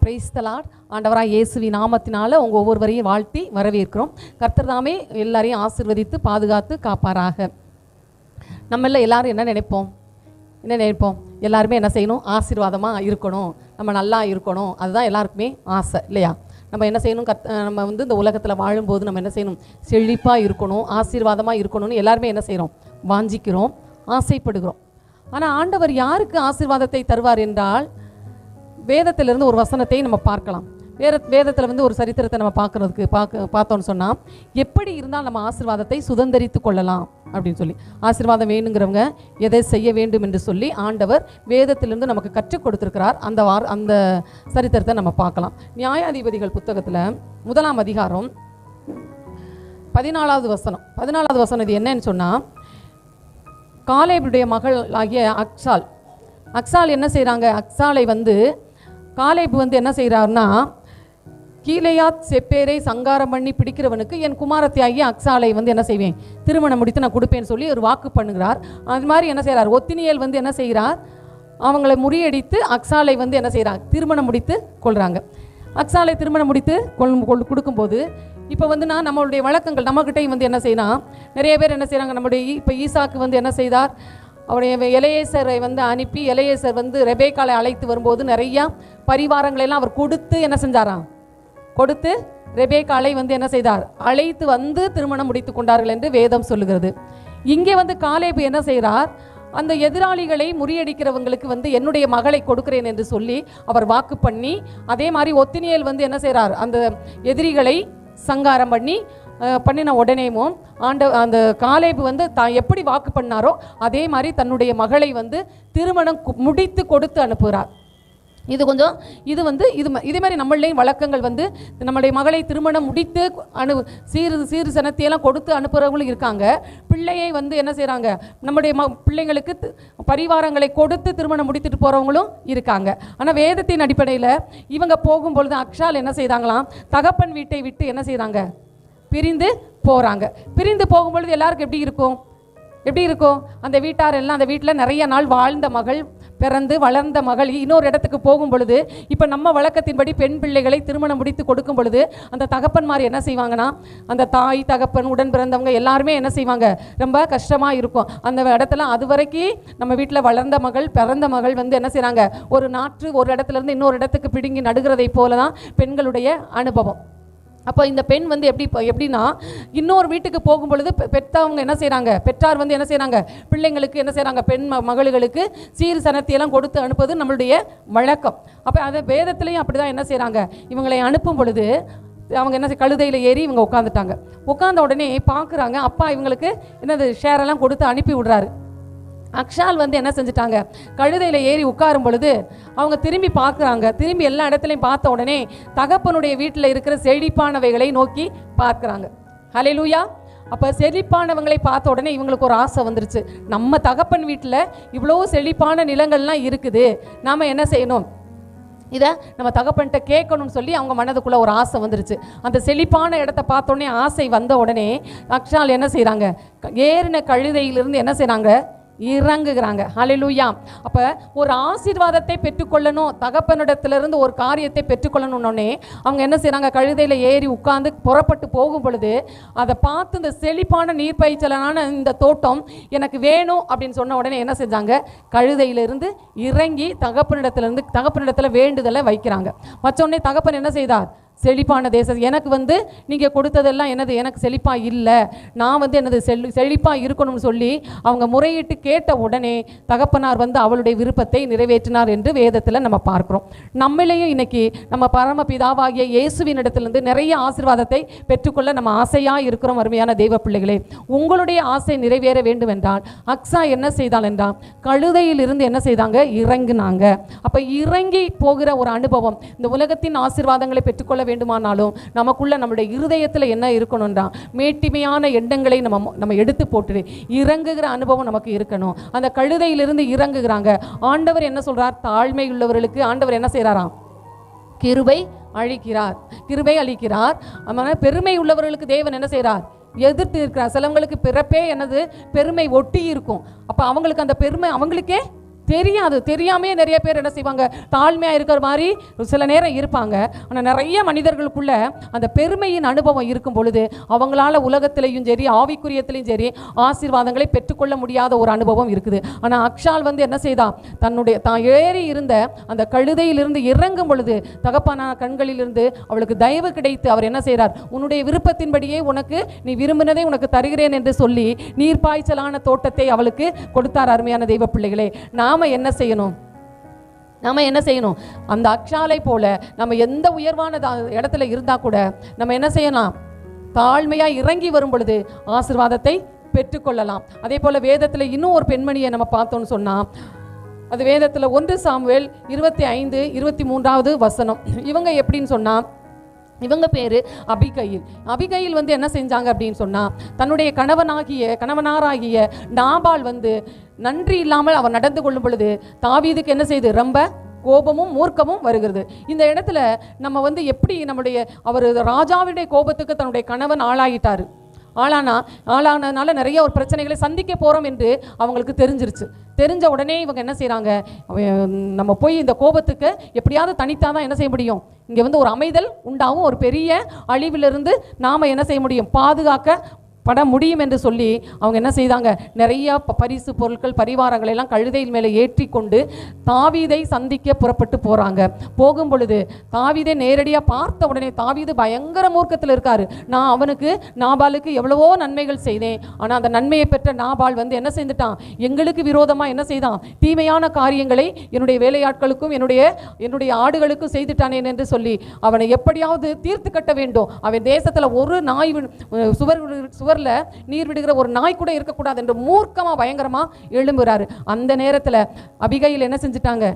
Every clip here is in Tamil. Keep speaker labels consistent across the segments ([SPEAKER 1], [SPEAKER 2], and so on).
[SPEAKER 1] Praise the Lord. ஆண்டவராக இயேசுவின் நாமத்தினால உங்கள் ஒவ்வொருவரையும் வாழ்த்தி வரவேற்கிறோம். கர்த்தர் தாமே எல்லாரையும் ஆசீர்வதித்து பாதுகாத்து காப்பாராக. நம்மள எல்லாரும் என்ன நினைப்போம்? எல்லாருமே என்ன செய்யணும்? ஆசீர்வாதமாக இருக்கணும், நம்ம நல்லா இருக்கணும். அதுதான் எல்லாருக்குமே ஆசை இல்லையா? நம்ம என்ன செய்யணும்? நம்ம இந்த உலகத்தில் வாழும்போது நம்ம என்ன செய்யணும்? செழிப்பாக இருக்கணும், ஆசீர்வாதமாக இருக்கணும்னு எல்லாருமே என்ன செய்கிறோம்? வாஞ்சிக்கிறோம், ஆசைப்படுகிறோம். ஆனால் ஆண்டவர் யாருக்கு ஆசீர்வாதத்தை தருவார் என்றால், வேதத்திலிருந்து ஒரு வசனத்தை நம்ம பார்க்கலாம். வேதத்தில் ஒரு சரித்திரத்தை நம்ம பார்த்தோன்னு சொன்னால், எப்படி இருந்தால் நம்ம ஆசீர்வாதத்தை சுதந்திரித்து கொள்ளலாம் அப்படின்னு சொல்லி, ஆசீர்வாதம் வேணுங்கிறவங்க எதை செய்ய வேண்டும் என்று சொல்லி ஆண்டவர் வேதத்திலிருந்து நமக்கு கற்றுக் கொடுத்திருக்கிறார். அந்த சரித்திரத்தை நம்ம பார்க்கலாம். நியாயாதிபதிகள் புத்தகத்தில் 1ஆம் அதிகாரம் 14வது வசனம். இது என்னன்னு சொன்னால், காலேபுடைய மகள் ஆகிய அக்சால் என்ன செய்கிறாங்க? அக்சாலை காலேபு என்ன செய்கிறாருன்னா, கீலேயாத் செப்பேரை சங்காரம் பண்ணி பிடிக்கிறவனுக்கு என் குமாரத்தி ஆகிய அக்சாலை என்ன செய்வேன்? திருமணம் முடித்து நான் கொடுப்பேன்னு சொல்லி ஒரு வாக்கு பண்ணுகிறார். அது மாதிரி என்ன செய்கிறார்? ஒத்தினியேல் என்ன செய்கிறார்? அவங்களை முறியடித்து அக்சாலை என்ன செய்கிறார்? திருமணம் முடித்து கொள்கிறாங்க. அக்சாலை திருமணம் முடித்து கொடுக்கும்போது இப்போ நான் நம்மளுடைய வழக்கங்கள் நம்மகிட்டையும் என்ன செய்யலாம், நிறைய பேர் என்ன செய்கிறாங்க, நம்முடைய இப்போ ஈசாக்கு என்ன செய்தார்? அவருடைய எலையேசரை அனுப்பி, எலையேசர் ரெபேக்காலை அழைத்து வரும்போது நிறையா பரிவாரங்களெல்லாம் அவர் கொடுத்து என்ன செஞ்சாராம்? கொடுத்து ரெபேக்காலை என்ன செய்தார்? அழைத்து திருமணம் முடித்து கொண்டார்கள் என்று வேதம் சொல்லுகிறது. இங்கே காலேபு என்ன செய்கிறார்? அந்த எதிராளிகளை முறியடிக்கிறவங்களுக்கு என்னுடைய மகளை கொடுக்கிறேன் என்று சொல்லி அவர் வாக்கு பண்ணி, அதே மாதிரி ஒத்தினியேல் என்ன செய்கிறார்? அந்த எதிரிகளை சங்காரம் பண்ணின உடனேயும் அந்த காலேபு தான் எப்படி வாக்கு பண்ணாரோ அதே மாதிரி தன்னுடைய மகளை திருமணம் முடித்து கொடுத்து அனுப்புகிறார். இது இதே மாதிரி நம்மளையும் வழக்கங்கள் நம்முடைய மகளை திருமணம் முடித்து சீறு சனத்தையெல்லாம் கொடுத்து அனுப்புகிறவங்களும் இருக்காங்க. பிள்ளையை என்ன செய்கிறாங்க? நம்முடைய பிள்ளைங்களுக்கு பரிவாரங்களை கொடுத்து திருமணம் முடித்துட்டு போகிறவங்களும் இருக்காங்க. ஆனால் வேதத்தின் அடிப்படையில் இவங்க போகும்பொழுது அக்சால் என்ன செய்தாங்களாம்? தகப்பன் வீட்டை விட்டு என்ன செய்கிறாங்க? பிரிந்து போகிறாங்க. பிரிந்து போகும்பொழுது எல்லாருக்கும் எப்படி இருக்கும்? அந்த வீட்டார் எல்லாம் அந்த வீட்டில் நிறைய நாள் வாழ்ந்த மகள், பிறந்து வளர்ந்த மகள் இன்னொரு இடத்துக்கு போகும் பொழுது, இப்போ நம்ம வழக்கத்தின்படி பெண் பிள்ளைகளை திருமணம் முடித்து கொடுக்கும் பொழுது அந்த தகப்பன்மார் என்ன செய்வாங்கன்னா, அந்த தாய் தகப்பன் உடன் பிறந்தவங்க எல்லாருமே என்ன செய்வாங்க? ரொம்ப கஷ்டமாக இருக்கும் அந்த இடத்துல. அது வரைக்கும் நம்ம வீட்டில் வளர்ந்த மகள், பிறந்த மகள் என்ன செய்கிறாங்க? ஒரு நாற்று ஒரு இடத்துலேருந்து இன்னொரு இடத்துக்கு பிடுங்கி நடுகிறதை போல தான் பெண்களுடைய அனுபவம். அப்போ இந்த பெண் எப்படின்னா, இன்னொரு வீட்டுக்கு போகும் பொழுது பெற்றவங்க என்ன செய்கிறாங்க? பெற்றார் என்ன செய்கிறாங்க? பிள்ளைங்களுக்கு என்ன செய்கிறாங்க? பெண் மகளுகளுக்கு சீர் சனத்தையெல்லாம் கொடுத்து அனுப்புவது நம்மளுடைய வழக்கம். அப்போ அதை வேதத்துலேயும் அப்படி தான் என்ன செய்கிறாங்க? இவங்களை அனுப்பும் பொழுது அவங்க என்ன கழுதையில் ஏறி இவங்க உட்காந்த உடனே பார்க்குறாங்க, அப்பா இவங்களுக்கு என்னது ஷேரெல்லாம் கொடுத்து அனுப்பி விடுறாரு. அக்சால் என்ன செஞ்சுட்டாங்க? கழுதையில் ஏறி உட்காரும் பொழுது அவங்க திரும்பி பார்க்குறாங்க. திரும்பி எல்லா இடத்துலையும் பார்த்த உடனே தகப்பனுடைய வீட்டில் இருக்கிற செழிப்பானவைகளை நோக்கி பார்க்குறாங்க. ஹல்லேலூயா. அப்போ செழிப்பானவங்களை பார்த்த உடனே இவங்களுக்கு ஒரு ஆசை வந்துருச்சு. நம்ம தகப்பன் வீட்டில் இவ்வளோ செழிப்பான நிலங்கள்லாம் இருக்குது, நாம் என்ன செய்யணும்? இதை நம்ம தகப்பன்கிட்ட கேட்கணும்னு சொல்லி அவங்க மனதுக்குள்ளே ஒரு ஆசை வந்துருச்சு. அந்த செழிப்பான இடத்த பார்த்தோடனே ஆசை வந்த உடனே அக்சால் என்ன செய்கிறாங்க? ஏறின கழுதையிலிருந்து என்ன செய்கிறாங்க? இறங்குகிறாங்க. ஹல்லேலூயா. அப்போ ஒரு ஆசீர்வாதத்தை பெற்றுக்கொள்ளணும், தகப்பனிடத்திலிருந்து ஒரு காரியத்தை பெற்றுக்கொள்ளணுன்னே அவங்க என்ன செய்கிறாங்க? கழுதையில் ஏறி உட்கார்ந்து புறப்பட்டு போகும் பொழுது அதை பார்த்து இந்த செழிப்பான நீர்ப்பாய்ச்சலான இந்த தோட்டம் எனக்கு வேணும் அப்படின்னு சொன்ன உடனே என்ன செஞ்சாங்க? கழுதையிலிருந்து இறங்கி தகப்பனிடத்தில் வேண்டுதலை வைக்கிறாங்க. வச்சோடனே தகப்பன் என்ன செய்தார்? செழிப்பான தேசம் எனக்கு நீங்கள் கொடுத்ததெல்லாம் எனக்கு செழிப்பாக இல்லை, நான் எனது செழிப்பாக இருக்கணும்னு சொல்லி அவங்க முறையிட்டு கேட்ட உடனே தகப்பனார் அவளுடைய விருப்பத்தை நிறைவேற்றினார் என்று வேதத்தில் நம்ம பார்க்குறோம். நம்மளையும் இன்னைக்கு நம்ம பரமபிதாவாகிய இயேசுவின் இடத்திலிருந்து நிறைய ஆசீர்வாதத்தை பெற்றுக்கொள்ள நம்ம ஆசையாக இருக்கிறோம். அருமையான தெய்வ பிள்ளைகளே, உங்களுடைய ஆசை நிறைவேற வேண்டும் என்றால் அக்சா என்ன செய்தால் என்றால் கழுதையிலிருந்து என்ன செய்தாங்க? இறங்குனாங்க. அப்போ இறங்கி போகிற ஒரு அனுபவம். இந்த உலகத்தின் ஆசீர்வாதங்களை பெற்றுக்கொள்ள வேண்டுமானாலும் நமக்குள்ள நம்முடைய இருதயத்தில் என்ன இருக்கணும்டா? மேட்டிமையான எண்ணங்களை நம்ம எடுத்து போட்டு இறங்குகிற அனுபவம் நமக்கு இருக்கணும். அந்த கழுதையிலிருந்து இறங்குகிறாங்க. ஆண்டவர் என்ன சொல்றார்? தாழ்மை உள்ளவர்களுக்கு ஆண்டவர் என்ன செய்யறாராம்? கிருபை அளிக்கிறார். பெருமை உள்ளவர்களுக்கு தேவன் என்ன செய்யறார்? எதிர்த்து இருக்கிறார். சிலவங்களுக்கு பிறப்பே என்னது? பெருமை ஒட்டி இருக்கும். அப்ப அவங்களுக்கு அந்த பெருமை அவங்களுக்கே தெரியாது. தெரியாமே நிறைய பேர் என்ன செய்வாங்க, தாழ்மையாக இருக்கிற மாதிரி சில நேரம் இருப்பாங்க. ஆனால் நிறைய மனிதர்களுக்குள்ள அந்த பெருமையின் அனுபவம் இருக்கும் பொழுது அவங்களால உலகத்திலையும் சரி ஆவிக்குரியத்திலையும் சரி ஆசீர்வாதங்களை பெற்றுக்கொள்ள முடியாத ஒரு அனுபவம் இருக்குது. ஆனால் அக்ஷால் என்ன செய்தா, தன்னுடைய தான் ஏறி இருந்த அந்த கழுதையிலிருந்து இறங்கும் பொழுது தகப்பன கண்களிலிருந்து அவளுக்கு தயவு கிடைத்து அவர் என்ன செய்கிறார், உன்னுடைய விருப்பத்தின்படியே உனக்கு நீ விரும்பினதை உனக்கு தருகிறேன் என்று சொல்லி நீர்ப்பாய்ச்சலான தோட்டத்தை அவளுக்கு கொடுத்தார். அருமையான தெய்வ பிள்ளைகளே, நாம என்ன செய்யணும்? அந்த அக்ஷாலை போல நம்ம எந்த உயர்வான இடத்துல இருந்தா கூட நம்ம என்ன செய்யலாம், தாழ்மையா இறங்கி வரும் பொழுது ஆசீர்வாதத்தை பெற்றுக்கொள்ளலாம். அதே போல வேதத்துல இன்னும் ஒரு பெண்மணியை நம்ம பார்த்தோம்னு சொன்னா, அது வேதத்துல 1 சாமுவேல் 25:23 இவங்க எப்படின்னு சொன்னா, இவங்க பேரு அபிகையில். அபிகையில் என்ன செஞ்சாங்க அப்படின்னு சொன்னா, தன்னுடைய கணவனாராகிய நாபால் நன்றி இல்லாமல் அவர் நடந்து கொள்ளும் பொழுது தாவீதுக்கு என்ன செய்து, ரொம்ப கோபமும் மூர்க்கமும் வருகிறது. இந்த இடத்துல நம்ம எப்படி அவர் ராஜாவுடைய கோபத்துக்கு தன்னுடைய கணவன் ஆளானதுனால நிறைய ஒரு பிரச்சனைகளை சந்திக்க போறோம் என்று அவங்களுக்கு தெரிஞ்சிருச்சு. தெரிஞ்ச உடனே இவங்க என்ன செய்யறாங்க, நம்ம போய் இந்த கோபத்துக்கு எப்படியாவது தனித்தாதான் என்ன செய்ய முடியும், இங்க ஒரு அமைதல் உண்டாகும், ஒரு பெரிய அழிவிலிருந்து நாம என்ன செய்ய முடியும், பாதுகாக்கப்பட முடியும் என்று சொல்லி அவங்க என்ன செய்தாங்க, நிறைய பரிசு பொருட்கள் பரிவாரங்களை எல்லாம் கழுதையின் மேலே ஏற்றி கொண்டு தாவீதை சந்திக்க புறப்பட்டு போறாங்க. போகும் பொழுது தாவீதை நேரடியாக பார்த்த உடனே தாவீது பயங்கர மூர்க்கத்தில் இருக்காரு. நான் அவனுக்கு நாபாலுக்கு எவ்வளவோ நன்மைகள் செய்தேன், ஆனால் அந்த நன்மையை பெற்ற நாபால் என்ன செஞ்சுட்டான், எங்களுக்கு விரோதமாக என்ன செய்தான், தீமையான காரியங்களை என்னுடைய வேலையாட்களுக்கும் என்னுடைய ஆடுகளுக்கும் செய்துட்டானேன் என்று சொல்லி அவனை எப்படியாவது தீர்த்து கட்ட வேண்டும். அவன் தேசத்தில் ஒரு நாய் சுவரில் நீர் விடுகிற ஒரு நாய் கூட இருக்கக்கூடாது என்று மூர்க்கமா பயங்கரமா எழும்புறாரு. அந்த நேரத்தில் அபிகையில் என்ன செஞ்சுட்டாங்க,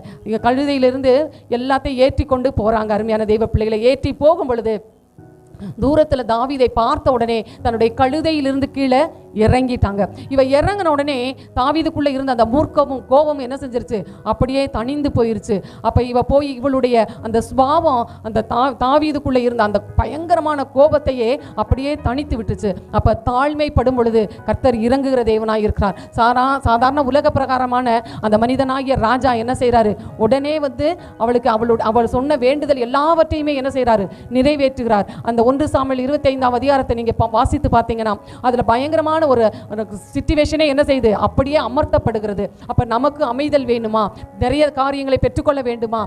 [SPEAKER 1] கழுதையிலிருந்து எல்லாத்தையும் ஏற்றி கொண்டு போறாங்க. அருமையான தெய்வ பிள்ளைகளை, ஏற்றி போகும் பொழுது தூரத்தில் தாவீதை பார்த்த உடனே தன்னுடைய கழுதையிலிருந்து கீழே இறங்கிட்டாங்க. இவ இறங்கின உடனே தாவீதுக்குள்ள இருந்த அந்த மூர்க்கமும் கோபமும் என்ன செஞ்சிருச்சு, அப்படியே தணிந்து போயிருச்சு. அப்ப இவ போய் இவளுடைய அந்த சுபாவம் அந்த தாவீதுக்குள்ள இருந்த அந்த பயங்கரமான கோபத்தையே அப்படியே தணித்து விட்டுச்சு. அப்ப தாழ்மைப்படும் பொழுது கர்த்தர் இறங்குகிற தேவனாய் இருக்கிறார். சாதாரண உலக பிரகாரமான அந்த மனிதனாகிய ராஜா என்ன செய்யறாரு, உடனே அவளுக்கு அவள் சொன்ன வேண்டுதல் எல்லாவற்றையுமே என்ன செய்யறாரு, நிறைவேற்றுகிறார். அந்த 1 சாமுவேல் 25 நீங்க வாசித்து பார்த்தீங்கன்னா அதுல பயங்கரமான ஒரு சிச்சுவேஷனே என்ன செய்யுது, அப்படியே அமர்த்தப்படுகிறது. அப்ப நமக்கு அமைதல் வேணுமா, நிறைய காரியங்களை பெற்றுக்கொள்ள வேண்டுமா,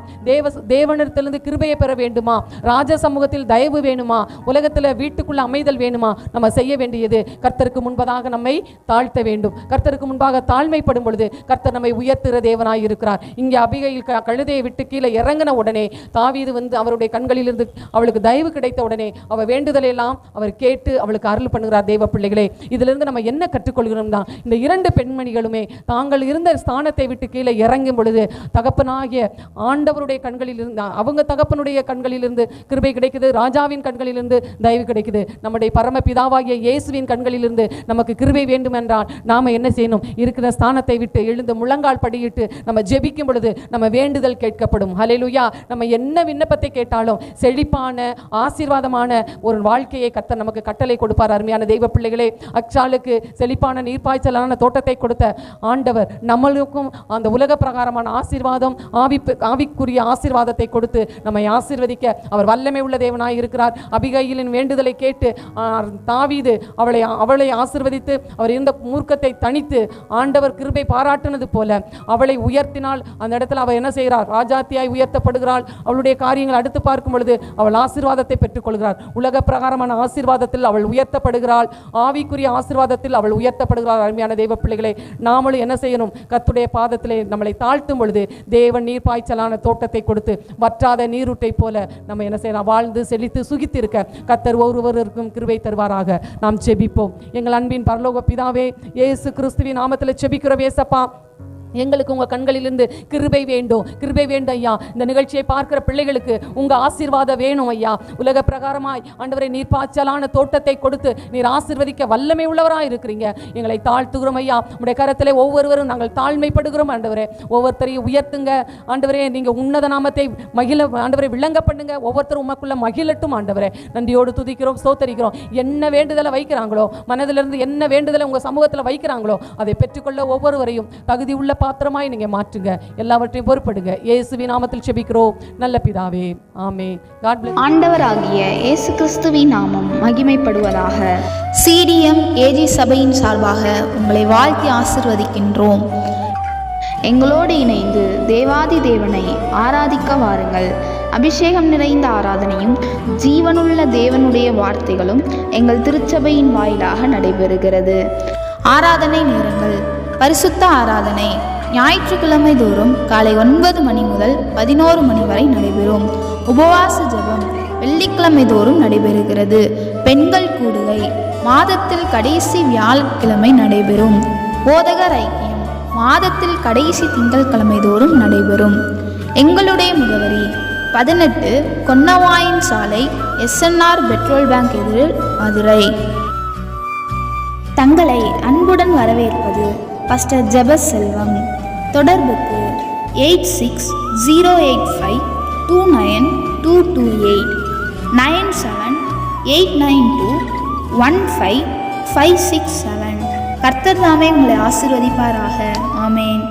[SPEAKER 1] தேவனிடத்திலிருந்து கிருபையை பெற வேண்டுமா, ராஜ சமூகத்தில் தயவு வேணுமா, உலகத்துல வீட்டுக்குள்ள அமைதல் வேணுமா, நம்ம செய்ய வேண்டியது கர்த்தருக்கு முன்பதாக நம்மை தாழ்த்த வேண்டும். கர்த்தருக்கு முன்பாக தாழ்மைப்படும் பொழுது கர்த்தர் நம்மை உயர்த்துகிற தேவனாய் இருக்கிறார். இங்கே அபிகையில் கழுதையை விட்டு கீழே இறங்கின உடனே தாவீது அவருடைய கண்களிலிருந்து அவளுக்கு தயவு கிடைத்த உடனே அவ வேண்டுதலை எல்லாம் அவர் கேட்டு அவளுக்கு அருள் பண்ணுகிறார். தேவ பிள்ளைகளே, இதிலிருந்து நம்ம என்ன கற்றுக்கொள்கிறோம் தான், இந்த 2 பெண்மணிகளுமே தாங்கள் இருந்த ஸ்தானத்தை விட்டு கீழே இறங்கும் பொழுது தகப்பனாகிய ஆண்டவருடைய கண்களில் இருந்து, அவங்க தகப்பனுடைய கண்களிலிருந்து கிருபை கிடைக்குது, ராஜாவின் கண்களிலிருந்து தயவு கிடைக்குது. நம்முடைய பரம பிதாவாகிய இயேசுவின் கண்களிலிருந்து நமக்கு கிருபை வேண்டும் என்றால் நாம என்ன செய்யணும், இருக்கிற ஸ்தானத்தை விட்டு எழுந்து முழங்கால் படியிட்டு நம்ம ஜெபிக்கும் பொழுது நம்ம வேண்டுதல் கேட்கப்படும். ஹல்லேலூயா. நம்ம என்ன விண்ணப்பத்தை கேட்டாலும் செழிப்பான ஆசீர்வாதமான ஒரு வாழ்க்கையை கர்த்தர் நமக்கு கட்டளை கொடுப்பார். அருமையான தெய்வ பிள்ளைகளே, அக்ஷாலுக்கு செழிப்பான நீர்ப்பாய்ச்சலான தோட்டத்தை கொடுத்த ஆண்டவர் நம்மளுக்கும் அந்த உலக பிரகாரமான ஆசீர்வாதம், ஆவிக்குரிய ஆசீர்வாதத்தை கொடுத்து நம்மை ஆசீர்வதிக்க அவர் வல்லமை உள்ள தேவனாய் இருக்கிறார். அபிகையிலின் வேண்டுதலை கேட்டு தாவீது அவளை ஆசீர்வதித்து அவர் இருந்த மூர்க்கத்தை தணித்து ஆண்டவர் கிருபை பாராட்டினது போல அவளை உயர்த்தினால் அந்த இடத்துல அவள் என்ன செய்கிறார், ராஜாத்தியாய் உயர்த்தப்படுகிறாள். அவளுடைய காரியங்கள் அடுத்து பார்க்கும் பொழுது அவள் ஆசீர்வாதத்தை பெற்றுக்கொள்கிறார். உலக பிரகாரமான ஆசீர்வாதத்தில் அவள் உயர்த்தப்படுகிறாள், ஆவிக்குரிய ஆசீர்வாதத்தில் அவள் உயர்த்தப்படுகிறாள். அருமையான தெய்வ பிள்ளைகளை, நாமளும் என்ன செய்யணும், கர்த்தருடைய பாதத்திலே நம்மளை தாழ்த்தும் பொழுது தேவன் நீர்ப்பாய்ச்சலான தோட்டத்தை கொடுத்து வற்றாத நீரூட்டை போல நம்ம என்ன செய்யலாம், வாழ்ந்து செழித்து சுகித்து இருக்க கர்த்தர் ஒருவருக்கும் கிருபை தருவாராக. நாம் ஜெபிப்போம். எங்கள் அன்பின் பரலோக பிதாவே, இயேசு கிறிஸ்துவின் நாமத்தில் ஜெபிக்கிறோம். ஏசப்பா, எங்களுக்கு உங்கள் கண்களிலிருந்து கிருபை வேண்டும், கிருபை வேண்டும் ஐயா. இந்த நிகழ்ச்சியை பார்க்கிற பிள்ளைகளுக்கு உங்கள் ஆசீர்வாதம் வேணும் ஐயா. உலக பிரகாரமாய் ஆண்டவரை நீர்ப்பாய்ச்சலான தோட்டத்தை கொடுத்து நீர் ஆசீர்வதிக்க வல்லமை உள்ளவராக இருக்கிறீங்க. எங்களை தாழ்த்துகிறோம் ஐயா. உடைய கரத்திலே ஒவ்வொருவரும் நாங்கள் தாழ்மைப்படுகிறோம் ஆண்டவரே. ஒவ்வொருத்தரையும் உயர்த்துங்க ஆண்டவரே. நீங்கள் உன்னத நாமத்தை ஆண்டவரை விளங்க பண்ணுங்க. ஒவ்வொருத்தரும் உமக்குள்ள மகிழட்டும் ஆண்டவரே. நன்றியோடு துதிக்கிறோம், ஸ்தோத்தரிக்கிறோம். என்ன வேண்டுதலை வைக்கிறாங்களோ, மனதிலிருந்து என்ன வேண்டுதலை உங்கள் சமூகத்தில் வைக்கிறாங்களோ அதை பெற்றுக்கொள்ள ஒவ்வொருவரையும் தகுதி உள்ள பாத்திரமாய் நீங்கள் மாற்றுங்க, எல்லாவற்றையும் பொறுப்படுங்க. இயேசுவின் நாமத்தில் செபிக்கிறோம் நல்ல பிதாவே, ஆமென். God plus.
[SPEAKER 2] ஆண்டவராகிய இயேசு கிறிஸ்துவின் நாமம் மகிமைப்படுவதாக. CDM AG சபையின் சார்பாக உங்களை வாழ்த்தி ஆசிர்வதிக்கின்றோம். எங்களோடு இணைந்து தேவாதி தேவனை ஆராதிக்க வாருங்கள். அபிஷேகம் நிறைந்த ஆராதனையும் ஜீவனுள்ள தேவனுடைய வார்த்தைகளும் எங்கள் திருச்சபையின் வாயிலாக நடைபெறுகிறது. ஆராதனை நேரங்கள்: பரிசுத்த ஆராதனை ஞாயிற்றுக்கிழமை தோறும் காலை 9 மணி முதல் 11 மணி வரை நடைபெறும். உபவாச ஜெபம் வெள்ளிக்கிழமை தோறும் நடைபெறுகிறது. பெண்கள் கூடுகை மாதத்தில் கடைசி வியாழக்கிழமை நடைபெறும். போதகர் ஐக்கியம் மாதத்தில் கடைசி திங்கட்கிழமை தோறும் நடைபெறும். எங்களுடைய முகவரி 18 கொன்னவாயின் சாலை, SNR பெட்ரோல் பேங்க் எதிரில், மதுரை. தங்களை அன்புடன் வரவேற்பது பாஸ்டர் ஜெபஸ் செல்வம். தொடர்புக்கு 8608529228 9789215567. கர்த்தர் தாமே உங்களை ஆசீர்வதிப்பாராக. ஆமென்.